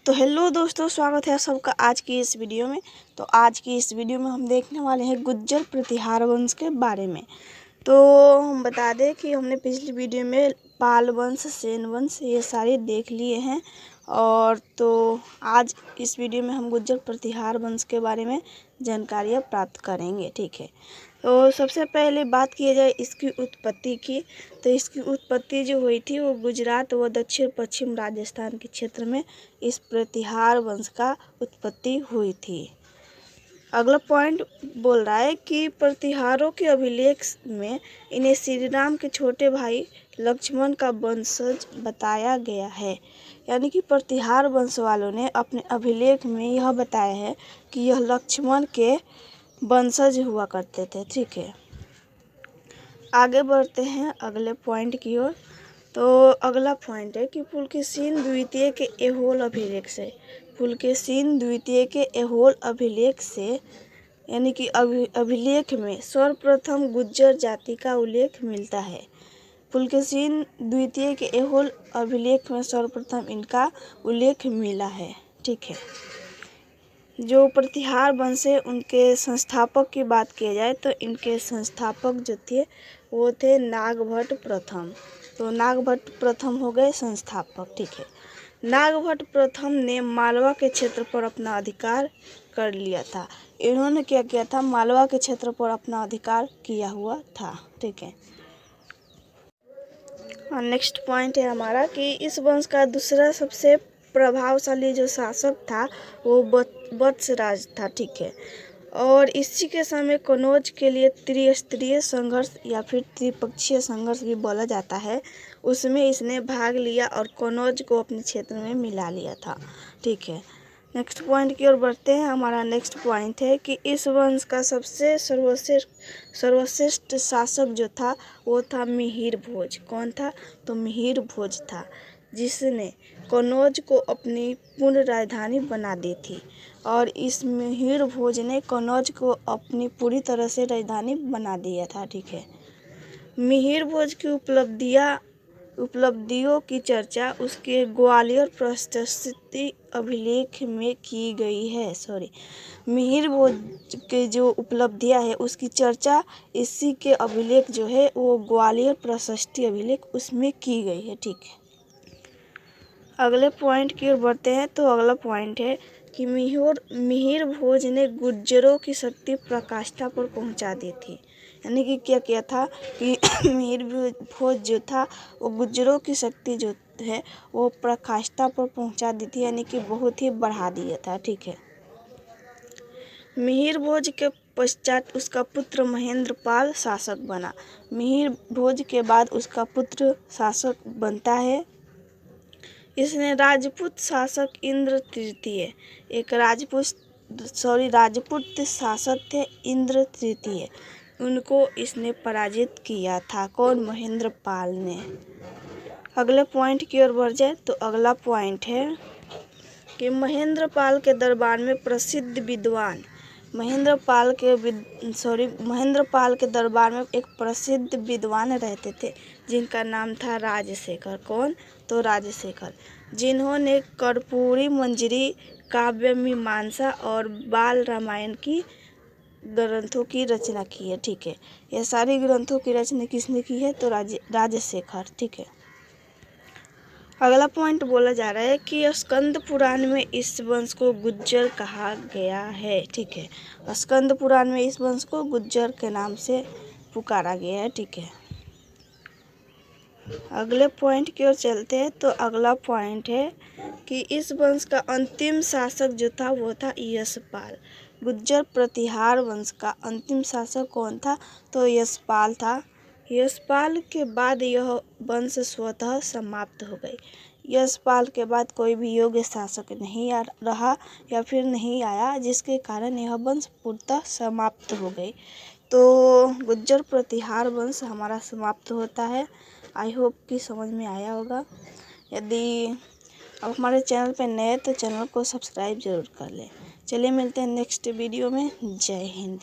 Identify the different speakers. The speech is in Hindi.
Speaker 1: तो हेलो दोस्तों, स्वागत है सबका आज की इस वीडियो में। तो आज की इस वीडियो में हम देखने वाले हैं गुज्जर प्रतिहार वंश के बारे में। तो हम बता दें कि हमने पिछली वीडियो में पाल वंश, सेन वंश ये सारे देख लिए हैं। और तो आज इस वीडियो में हम गुज्जर प्रतिहार वंश के बारे में जानकारियाँ प्राप्त करेंगे। ठीक है, तो सबसे पहले बात की जाए इसकी उत्पत्ति की, तो इसकी उत्पत्ति जो हुई थी वो गुजरात व दक्षिण पश्चिम राजस्थान के क्षेत्र में इस प्रतिहार वंश का उत्पत्ति हुई थी। अगला पॉइंट बोल रहा है कि प्रतिहारों के अभिलेख में इन्हें श्री राम के छोटे भाई लक्ष्मण का वंशज बताया गया है। यानी कि प्रतिहार वंश वालों ने अपने अभिलेख में यह बताया है कि यह लक्ष्मण के वंशज हुआ करते थे। ठीक है, आगे बढ़ते हैं अगले पॉइंट की ओर। तो अगला पॉइंट है कि पुलकेशिन द्वितीय के ऐहोल अभिलेख से, पुलकेशिन द्वितीय के ऐहोल अभिलेख से यानी कि अभिलेख में सर्वप्रथम गुज्जर जाति का उल्लेख मिलता है। पुलकेशिन द्वितीय के ऐहोल अभिलेख में सर्वप्रथम इनका उल्लेख मिला है। ठीक है, जो प्रतिहार वंश है उनके संस्थापक की बात की जाए तो इनके संस्थापक जो थे वो थे नागभट्ट प्रथम। तो नागभट्ट प्रथम हो गए संस्थापक। ठीक है, नागभट्ट प्रथम ने मालवा के क्षेत्र पर अपना अधिकार कर लिया था। इन्होंने क्या किया था, मालवा के क्षेत्र पर अपना अधिकार किया हुआ था। ठीक है, नेक्स्ट पॉइंट है हमारा कि इस वंश का दूसरा सबसे प्रभावशाली जो शासक था वो वत्सराज था। ठीक है, और इसी के समय कनौज के लिए त्रिस्तरीय संघर्ष या फिर त्रिपक्षीय संघर्ष भी बोला जाता है, उसमें इसने भाग लिया और कनौज को अपने क्षेत्र में मिला लिया था। ठीक है, नेक्स्ट पॉइंट की ओर बढ़ते हैं। हमारा नेक्स्ट पॉइंट है कि इस वंश का सबसे सर्वश्रेष्ठ शासक जो था वो था मिहिर भोज। कौन था, तो मिहिर भोज था, जिसने कनौज को अपनी पूर्ण राजधानी बना दी थी। और इस मिहिर भोज ने कनौज को अपनी पूरी तरह से राजधानी बना दिया था। ठीक है, मिहिर भोज की उपलब्धियों की चर्चा उसके ग्वालियर प्रशस्ति अभिलेख में की गई है। मिहिर भोज के जो उपलब्धियां है उसकी चर्चा इसी के अभिलेख जो है वो ग्वालियर प्रशस्ति अभिलेख उसमें की गई है। ठीक है, अगले पॉइंट की ओर बढ़ते हैं। तो अगला पॉइंट है कि मिहिर भोज ने गुज्जरों की शक्ति पराकाष्ठा पर पहुंचा दी थी। यानी कि क्या किया था कि मिहिर भोज जो था वो गुज्जरों की शक्ति जो है वो पराकाष्ठा पर पहुंचा दी थी, यानी कि बहुत ही बढ़ा दिया था। ठीक है, मिहिर भोज के पश्चात उसका पुत्र महेंद्रपाल शासक बना। मिहिर भोज के बाद उसका पुत्र शासक बनता है। इसने राजपूत शासक इंद्र तृतीय, एक राजपूत शासक थे इंद्र तृतीय, उनको इसने पराजित किया था। कौन, महेंद्रपाल ने। अगले पॉइंट की ओर बढ़ जाए तो अगला पॉइंट है कि महेंद्रपाल के दरबार में प्रसिद्ध विद्वान महेंद्रपाल के दरबार में एक प्रसिद्ध विद्वान रहते थे जिनका नाम था राजशेखर। कौन, तो राजशेखर, जिन्होंने कर्पूरी मंजरी, काव्य मीमांसा और बाल रामायण की ग्रंथों की रचना की है। ठीक है, ये सारी ग्रंथों की रचना किसने की है, तो राजशेखर। ठीक है, अगला पॉइंट बोला जा रहा है कि स्कंद पुराण में इस वंश को गुज्जर कहा गया है। ठीक है, स्कंद पुराण में इस वंश को गुज्जर के नाम से पुकारा गया है। ठीक है, अगले पॉइंट की ओर चलते हैं। तो अगला पॉइंट है कि इस वंश का अंतिम शासक जो था वो था यशपाल। गुज्जर प्रतिहार वंश का अंतिम शासक कौन था, तो यशपाल था। यशपाल के बाद यह वंश स्वतः समाप्त हो गई। यशपाल के बाद कोई भी योग्य शासक नहीं रहा या फिर नहीं आया, जिसके कारण यह वंश पूर्णतः समाप्त हो गई। तो गुज्जर प्रतिहार वंश हमारा समाप्त होता है। आई होप कि समझ में आया होगा। यदि आप हमारे चैनल पर नए तो चैनल को सब्सक्राइब जरूर कर लें। चलिए मिलते हैं नेक्स्ट वीडियो में। जय हिंद।